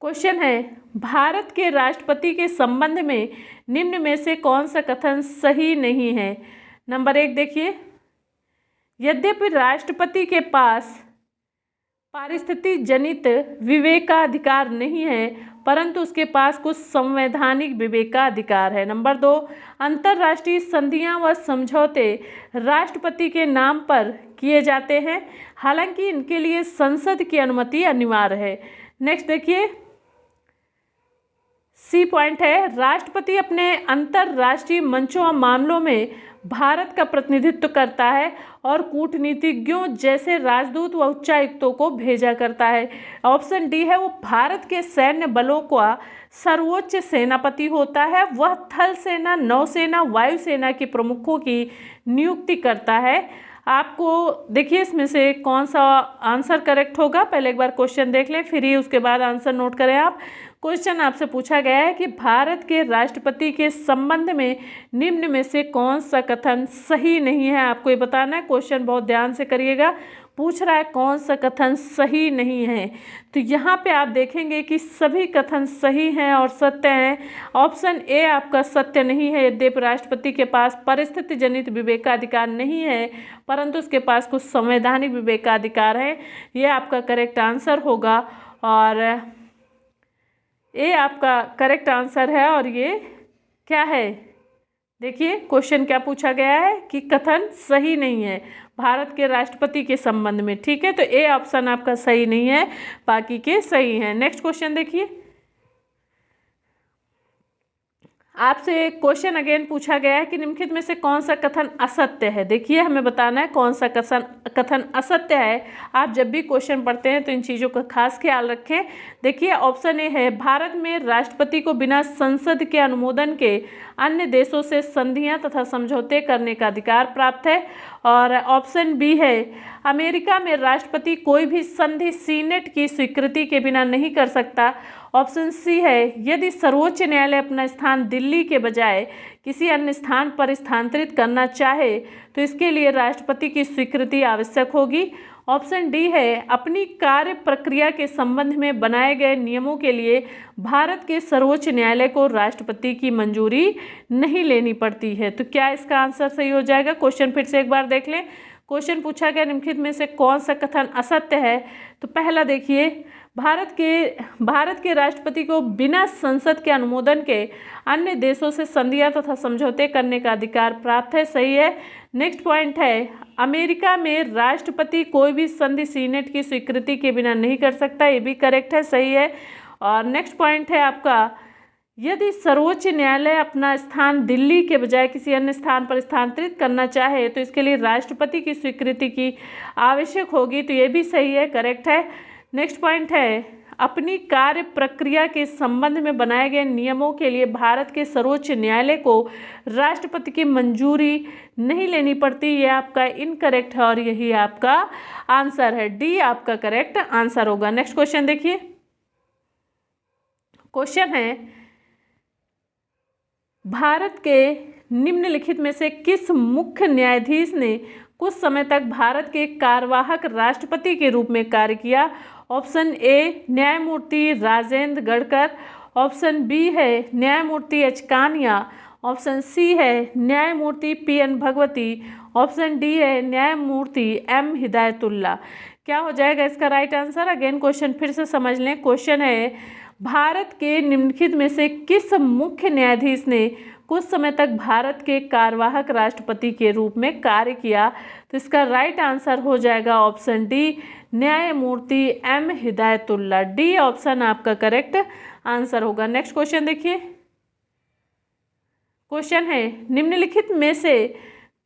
क्वेश्चन है, भारत के राष्ट्रपति के संबंध में निम्न में से कौन सा कथन सही नहीं है। नंबर 1 देखिए, यद्यपि राष्ट्रपति के पास पारिस्थितिक जनित विवेकाधिकार नहीं है, परंतु उसके पास कुछ संवैधानिक विवेकाधिकार है। नंबर 2, अंतर्राष्ट्रीय संधियां व समझौते राष्ट्रपति के नाम पर किए जाते हैं, हालांकि इनके लिए संसद की अनुमति अनिवार्य है। नेक्स्ट देखिए, सी पॉइंट है, राष्ट्रपति अपने अंतर्राष्ट्रीय मंचों और मामलों में भारत का प्रतिनिधित्व करता है और कूटनीतिज्ञों जैसे राजदूत व उच्चायुक्तों को भेजा करता है। ऑप्शन डी है, वो भारत के सैन्य बलों का सर्वोच्च सेनापति होता है, वह थल सेना, नौसेना, वायुसेना के प्रमुखों की नियुक्ति करता है। आपको देखिए इसमें से कौन सा आंसर करेक्ट होगा, पहले एक बार क्वेश्चन देख लें, फिर ही उसके बाद आंसर नोट करें आप। क्वेश्चन आपसे पूछा गया है कि भारत के राष्ट्रपति के संबंध में निम्न में से कौन सा कथन सही नहीं है, आपको ये बताना है। क्वेश्चन बहुत ध्यान से करिएगा, पूछ रहा है कौन सा कथन सही नहीं है। तो यहाँ पे आप देखेंगे कि सभी कथन सही हैं और सत्य हैं। ऑप्शन ए आपका सत्य नहीं है, यद्यपि राष्ट्रपति के पास परिस्थिति जनित विवेकाधिकार नहीं है, परंतु उसके पास कुछ संवैधानिक विवेकाधिकार है। ये आपका करेक्ट आंसर होगा और ए आपका करेक्ट आंसर है। और ये क्या है, देखिए क्वेश्चन क्या पूछा गया है कि कथन सही नहीं है भारत के राष्ट्रपति के संबंध में, ठीक है। तो ए ऑप्शन आपका सही नहीं है, बाकी के सही हैं। नेक्स्ट क्वेश्चन देखिए, आपसे क्वेश्चन अगेन पूछा गया है कि निम्नलिखित में से कौन सा कथन असत्य है। देखिए हमें बताना है कौन सा कथन असत्य है। आप जब भी क्वेश्चन पढ़ते हैं तो इन चीज़ों का खास ख्याल रखें। देखिए ऑप्शन ए है, भारत में राष्ट्रपति को बिना संसद के अनुमोदन के अन्य देशों से संधियां तथा समझौते करने का अधिकार प्राप्त है। और ऑप्शन बी है, अमेरिका में राष्ट्रपति कोई भी संधि सीनेट की स्वीकृति के बिना नहीं कर सकता। ऑप्शन सी है, यदि सर्वोच्च न्यायालय अपना स्थान दिल्ली के बजाय किसी अन्य स्थान पर स्थानांतरित करना चाहे तो इसके लिए राष्ट्रपति की स्वीकृति आवश्यक होगी। ऑप्शन डी है, अपनी कार्य प्रक्रिया के संबंध में बनाए गए नियमों के लिए भारत के सर्वोच्च न्यायालय को राष्ट्रपति की मंजूरी नहीं लेनी पड़ती है। तो क्या इसका आंसर सही हो जाएगा? क्वेश्चन फिर से एक बार देख लें। क्वेश्चन पूछा गया निम्नलिखित में से कौन सा कथन असत्य है। तो पहला देखिए, भारत के राष्ट्रपति को बिना संसद के अनुमोदन के अन्य देशों से संधियां तथा समझौते करने का अधिकार प्राप्त है, सही है। नेक्स्ट पॉइंट है, अमेरिका में राष्ट्रपति कोई भी संधि सीनेट की स्वीकृति के बिना नहीं कर सकता, ये भी करेक्ट है, सही है। और नेक्स्ट पॉइंट है आपका, यदि सर्वोच्च न्यायालय अपना स्थान दिल्ली के बजाय किसी अन्य स्थान पर स्थानांतरित करना चाहे तो इसके लिए राष्ट्रपति की स्वीकृति की आवश्यक होगी, तो ये भी सही है, करेक्ट है। नेक्स्ट पॉइंट है, अपनी कार्य प्रक्रिया के संबंध में बनाए गए नियमों के लिए भारत के सर्वोच्च न्यायालय को राष्ट्रपति की मंजूरी नहीं लेनी पड़ती, ये आपका इनकरेक्ट है और यही आपका आंसर है। डी आपका करेक्ट आंसर होगा। नेक्स्ट क्वेश्चन देखिए, क्वेश्चन है, भारत के निम्नलिखित में से किस मुख्य न्यायाधीश ने कुछ समय तक भारत के कार्यवाहक राष्ट्रपति के रूप में कार्य किया। ऑप्शन ए न्यायमूर्ति राजेंद्र गढ़कर, ऑप्शन बी है न्यायमूर्ति एच कानिया, ऑप्शन सी है न्यायमूर्ति पी.एन. भगवती, ऑप्शन डी है न्यायमूर्ति एम. हिदायतुल्ला। क्या हो जाएगा इसका राइट आंसर? अगेन क्वेश्चन फिर से समझ लें। क्वेश्चन है, भारत के निम्नलिखित में से किस मुख्य न्यायाधीश ने कुछ समय तक भारत के कार्यवाहक राष्ट्रपति के रूप में कार्य किया। तो इसका राइट आंसर हो जाएगा ऑप्शन डी न्यायमूर्ति एम. हिदायतुल्ला। डी ऑप्शन आपका करेक्ट आंसर होगा। नेक्स्ट क्वेश्चन देखिए, क्वेश्चन है, निम्नलिखित में से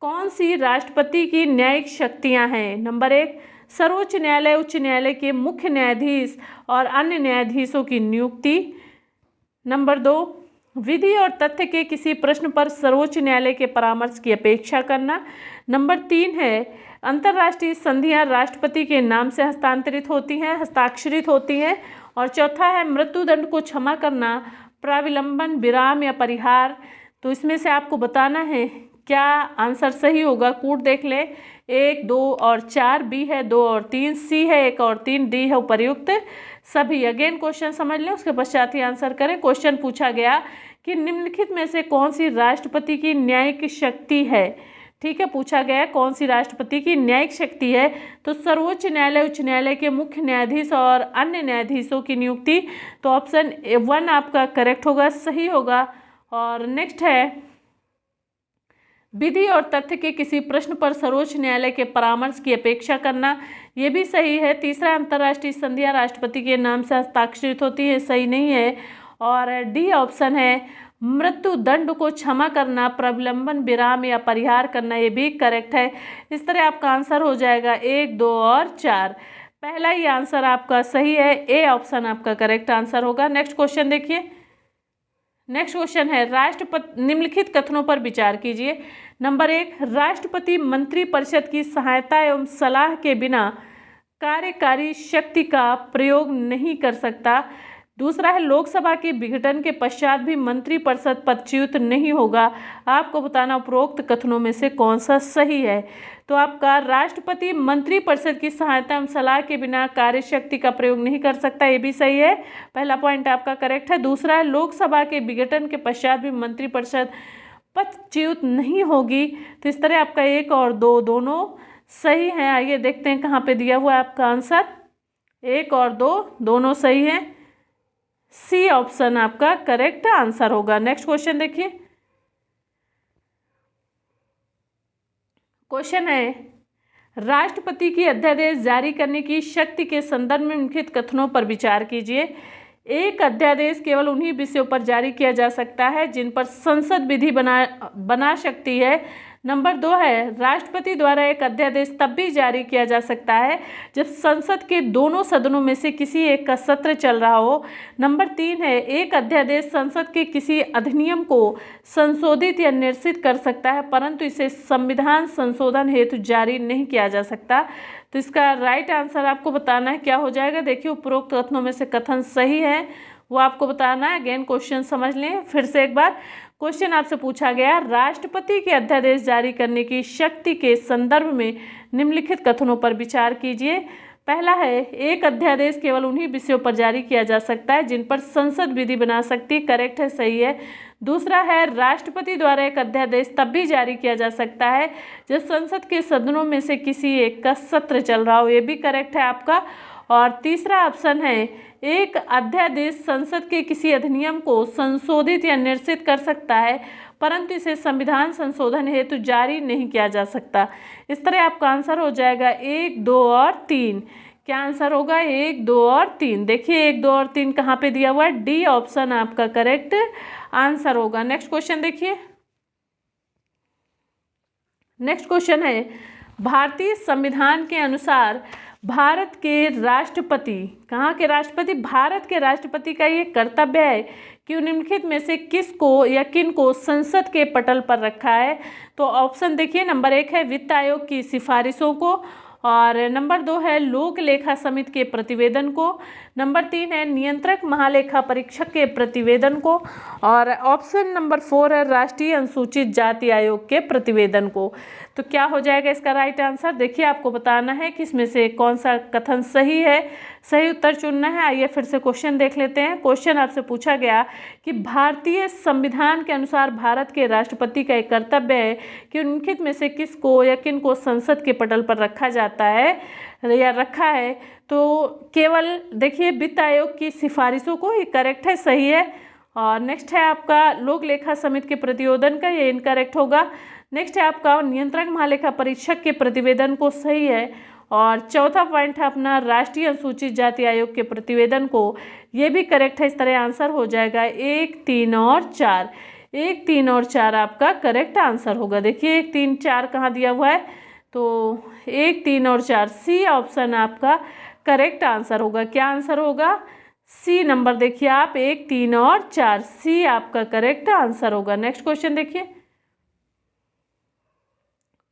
कौन सी राष्ट्रपति की न्यायिक शक्तियां हैं? नंबर 1, सर्वोच्च न्यायालय, उच्च न्यायालय के मुख्य न्यायाधीश और अन्य न्यायाधीशों की नियुक्ति। नंबर 2, विधि और तथ्य के किसी प्रश्न पर सर्वोच्च न्यायालय के परामर्श की अपेक्षा करना। नंबर 3 है अंतर्राष्ट्रीय संधियां राष्ट्रपति के नाम से हस्तांतरित होती हैं, हस्ताक्षरित होती हैं। और चौथा है मृत्युदंड को क्षमा करना, प्राविलंबन, विराम या परिहार। तो इसमें से आपको बताना है क्या आंसर सही होगा। कूट देख ले, 1, 2 और 4, बी है 2 और 3, सी है 1 और 3, डी है उपर्युक्त सभी। अगेन क्वेश्चन समझ लें, उसके पश्चात ही आंसर करें। क्वेश्चन पूछा गया कि निम्नलिखित में से कौन सी राष्ट्रपति की न्यायिक शक्ति है। ठीक है, पूछा गया कौन सी राष्ट्रपति की न्यायिक शक्ति है, तो सर्वोच्च न्यायालय, उच्च न्यायालय के मुख्य न्यायाधीश और अन्य न्यायाधीशों की नियुक्ति। तो ऑप्शन 1 आपका करेक्ट होगा, सही होगा। और नेक्स्ट है विधि और तथ्य के किसी प्रश्न पर सर्वोच्च न्यायालय के परामर्श की अपेक्षा करना, ये भी सही है। तीसरा, अंतर्राष्ट्रीय संधियां राष्ट्रपति के नाम से हस्ताक्षरित होती है, सही नहीं है। और डी ऑप्शन है मृत्यु दंड को क्षमा करना, प्रविलंबन, विराम या परिहार करना, ये भी करेक्ट है। इस तरह आपका आंसर हो जाएगा 1, 2 और 4। पहला ही आंसर आपका सही है, ए ऑप्शन आपका करेक्ट आंसर होगा। नेक्स्ट क्वेश्चन देखिए। नेक्स्ट क्वेश्चन है राष्ट्रपति निम्नलिखित कथनों पर विचार कीजिए। नंबर 1, राष्ट्रपति मंत्रिपरिषद की सहायता एवं सलाह के बिना कार्यकारी शक्ति का प्रयोग नहीं कर सकता। दूसरा है लोकसभा के विघटन के पश्चात भी मंत्रिपरिषद पदच्युत नहीं होगा। आपको बताना उपरोक्त कथनों में से कौन सा सही है। तो आपका राष्ट्रपति मंत्रिपरिषद की सहायता एवं सलाह के बिना कार्यशक्ति का प्रयोग नहीं कर सकता, ये भी सही है। पहला पॉइंट आपका करेक्ट है। दूसरा है लोकसभा के विघटन के पश्चात भी मंत्रिपरिषद पदच्युत नहीं होगी। तो इस तरह आपका 1 और 2 दोनों सही हैं। आइए देखते हैं कहाँ पे दिया हुआ है आपका आंसर। 1 और 2 दोनों सही हैं, सी ऑप्शन आपका करेक्ट आंसर होगा। नेक्स्ट क्वेश्चन देखिए। क्वेश्चन है राष्ट्रपति की अध्यादेश जारी करने की शक्ति के संदर्भ में निम्नलिखित कथनों पर विचार कीजिए। एक अध्यादेश केवल उन्हीं विषयों पर जारी किया जा सकता है जिन पर संसद विधि बना सकती है। नंबर 2 है राष्ट्रपति द्वारा एक अध्यादेश तब भी जारी किया जा सकता है जब संसद के दोनों सदनों में से किसी एक का सत्र चल रहा हो। नंबर 3 है एक अध्यादेश संसद के किसी अधिनियम को संशोधित या निरसित कर सकता है परंतु इसे संविधान संशोधन हेतु जारी नहीं किया जा सकता। तो इसका राइट आंसर आपको बताना है क्या हो जाएगा। देखिए उपरोक्त कथनों में से कथन सही है वो आपको बताना है। अगेन क्वेश्चन समझ लें फिर से एक बार। क्वेश्चन आपसे पूछा गया राष्ट्रपति के अध्यादेश जारी करने की शक्ति के संदर्भ में निम्नलिखित कथनों पर विचार कीजिए। पहला है एक अध्यादेश केवल उन्हीं विषयों पर जारी किया जा सकता है जिन पर संसद विधि बना सकती है, करेक्ट है, सही है। दूसरा है राष्ट्रपति द्वारा एक अध्यादेश तब भी जारी किया जा सकता है जब संसद के सदनों में से किसी एक का सत्र चल रहा हो, ये भी करेक्ट है आपका। और तीसरा ऑप्शन है एक अध्यादेश संसद के किसी अधिनियम को संशोधित या निरसित कर सकता है परंतु इसे संविधान संशोधन हेतु जारी नहीं किया जा सकता। इस तरह आपका आंसर हो जाएगा 1, 2 और 3। क्या आंसर होगा 1, 2 और 3। देखिए 1, 2 और 3 कहाँ पे दिया हुआ है, डी ऑप्शन आपका करेक्ट आंसर होगा। नेक्स्ट क्वेश्चन देखिए। नेक्स्ट क्वेश्चन है भारतीय संविधान के अनुसार भारत के राष्ट्रपति, कहाँ के राष्ट्रपति, भारत के राष्ट्रपति का ये कर्तव्य है कि निम्नलिखित में से किसको या किन को संसद के पटल पर रखा है। तो ऑप्शन देखिए। नंबर 1 है वित्त आयोग की सिफारिशों को, और नंबर 2 है लोक लेखा समिति के प्रतिवेदन को, नंबर 3 है नियंत्रक महालेखा परीक्षक के प्रतिवेदन को, और ऑप्शन नंबर 4 है राष्ट्रीय अनुसूचित जाति आयोग के प्रतिवेदन को। तो क्या हो जाएगा इसका राइट आंसर। देखिए आपको बताना है कि इसमें से कौन सा कथन सही है, सही उत्तर चुनना है। आइए फिर से क्वेश्चन देख लेते हैं। क्वेश्चन आपसे पूछा गया कि भारतीय संविधान के अनुसार भारत के राष्ट्रपति का एक कर्तव्य है कि निम्नलिखित में से किसको या किन को संसद के पटल पर रखा जाता है या रखा है। तो केवल देखिए वित्त आयोग की सिफारिशों को, ये करेक्ट है, सही है। और नेक्स्ट है आपका लोक लेखा समिति के प्रतिवेदन का, ये इनकरेक्ट होगा। नेक्स्ट है आपका नियंत्रक महालेखा परीक्षक के प्रतिवेदन को, सही है। और चौथा पॉइंट है अपना राष्ट्रीय अनुसूचित जाति आयोग के प्रतिवेदन को, ये भी करेक्ट है। इस तरह आंसर हो जाएगा 1, 3 और 4। 1, 3 और 4 आपका करेक्ट आंसर होगा। देखिए 1, 3, 4 कहाँ दिया हुआ है, तो 1, 3 और 4 सी ऑप्शन आपका करेक्ट आंसर होगा। क्या आंसर होगा? सी नंबर देखिए आप, 1, 3 और 4 सी आपका करेक्ट आंसर होगा। नेक्स्ट क्वेश्चन देखिए,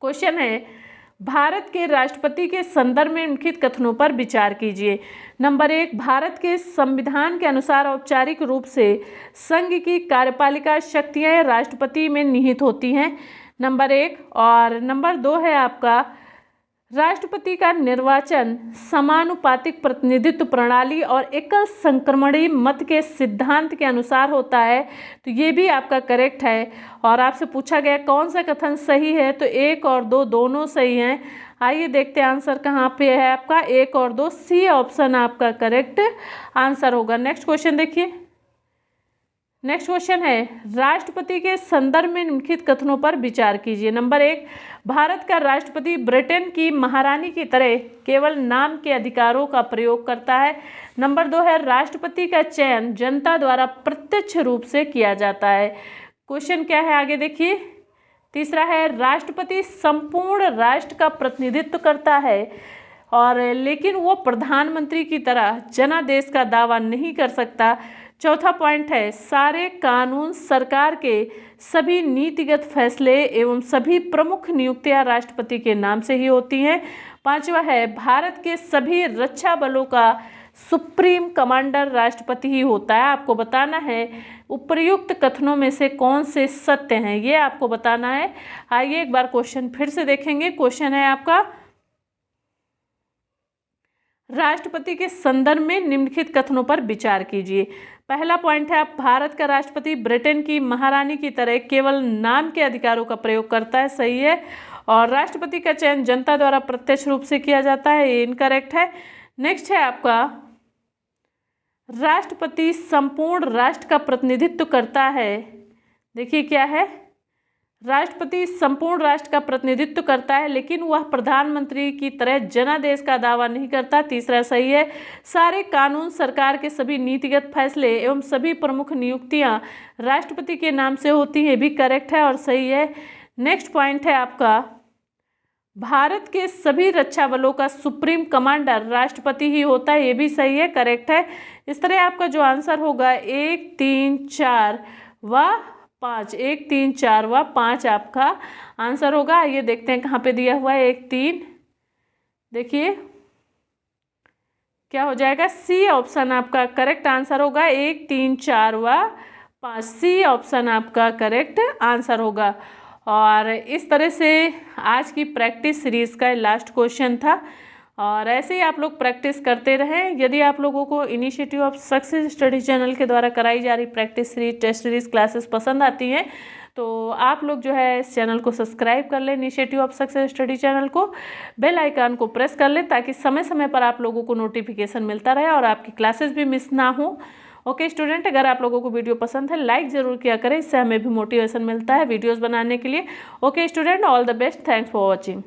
क्वेश्चन है भारत के राष्ट्रपति के संदर्भ में निम्नलिखित कथनों पर विचार कीजिए। नंबर 1, भारत के संविधान के अनुसार औपचारिक रूप से संघ की कार्यपालिका शक्तियां राष्ट्रपति में निहित होती हैं। नंबर 1 और नंबर 2 है आपका राष्ट्रपति का निर्वाचन समानुपातिक प्रतिनिधित्व प्रणाली और एकल संक्रमणीय मत के सिद्धांत के अनुसार होता है, तो ये भी आपका करेक्ट है। और आपसे पूछा गया कौन सा कथन सही है, तो 1 और 2 दोनों सही हैं। आइए देखते हैं आंसर कहाँ पे है आपका, 1 और 2 सी ऑप्शन आपका करेक्ट आंसर होगा। नेक्स्ट क्वेश्चन देखिए, नेक्स्ट क्वेश्चन है राष्ट्रपति के संदर्भ में निम्नलिखित कथनों पर विचार कीजिए। नंबर 1, भारत का राष्ट्रपति ब्रिटेन की महारानी की तरह केवल नाम के अधिकारों का प्रयोग करता है। नंबर 2 है राष्ट्रपति का चयन जनता द्वारा प्रत्यक्ष रूप से किया जाता है। क्वेश्चन क्या है आगे देखिए, तीसरा है राष्ट्रपति संपूर्ण राष्ट्र का प्रतिनिधित्व करता है और लेकिन वो प्रधानमंत्री की तरह जनादेश का दावा नहीं कर सकता। चौथा पॉइंट है सारे कानून, सरकार के सभी नीतिगत फैसले एवं सभी प्रमुख नियुक्तियां राष्ट्रपति के नाम से ही होती हैं। पांचवा है भारत के सभी रक्षा बलों का सुप्रीम कमांडर राष्ट्रपति ही होता है। आपको बताना है उपर्युक्त कथनों में से कौन से सत्य हैं, ये आपको बताना है। आइए एक बार क्वेश्चन फिर से देखेंगे। क्वेश्चन है आपका राष्ट्रपति के संदर्भ में निम्नलिखित कथनों पर विचार कीजिए। पहला पॉइंट है आप भारत का राष्ट्रपति ब्रिटेन की महारानी की तरह केवल नाम के अधिकारों का प्रयोग करता है, सही है। और राष्ट्रपति का चयन जनता द्वारा प्रत्यक्ष रूप से किया जाता है, ये इनकरेक्ट है। नेक्स्ट है आपका राष्ट्रपति संपूर्ण राष्ट्र का प्रतिनिधित्व करता है। देखिए क्या है, राष्ट्रपति संपूर्ण राष्ट्र का प्रतिनिधित्व करता है लेकिन वह प्रधानमंत्री की तरह जनादेश का दावा नहीं करता, तीसरा सही है। सारे कानून, सरकार के सभी नीतिगत फैसले एवं सभी प्रमुख नियुक्तियां राष्ट्रपति के नाम से होती हैं, भी करेक्ट है और सही है। नेक्स्ट पॉइंट है आपका भारत के सभी रक्षा बलों का सुप्रीम कमांडर राष्ट्रपति ही होता है, ये भी सही है, करेक्ट है। इस तरह आपका जो आंसर होगा 1, 3, 4 व 5, 1, 3, 4 व 5 आपका आंसर होगा। ये देखते हैं कहाँ पे दिया हुआ है 1, 3, देखिए क्या हो जाएगा, सी ऑप्शन आपका करेक्ट आंसर होगा। 1, 3, 4 व 5 सी ऑप्शन आपका करेक्ट आंसर होगा। और इस तरह से आज की प्रैक्टिस सीरीज़ का लास्ट क्वेश्चन था और ऐसे ही आप लोग प्रैक्टिस करते रहें। यदि आप लोगों को initiative of success study channel के द्वारा कराई जा रही practice series, test series classes पसंद आती हैं तो आप लोग जो है इस चैनल को सब्सक्राइब कर लें, initiative of success study channel को, बेल आइकन को प्रेस कर लें ताकि समय समय पर आप लोगों को नोटिफिकेशन मिलता रहे और आपकी क्लासेस भी मिस ना हो। ओके स्टूडेंट, अगर आप लोगों को वीडियो पसंद है लाइक ज़रूर किया करें, इससे हमें भी मोटिवेशन मिलता है वीडियोज़ बनाने के लिए। Okay student, all the best, thanks for watching.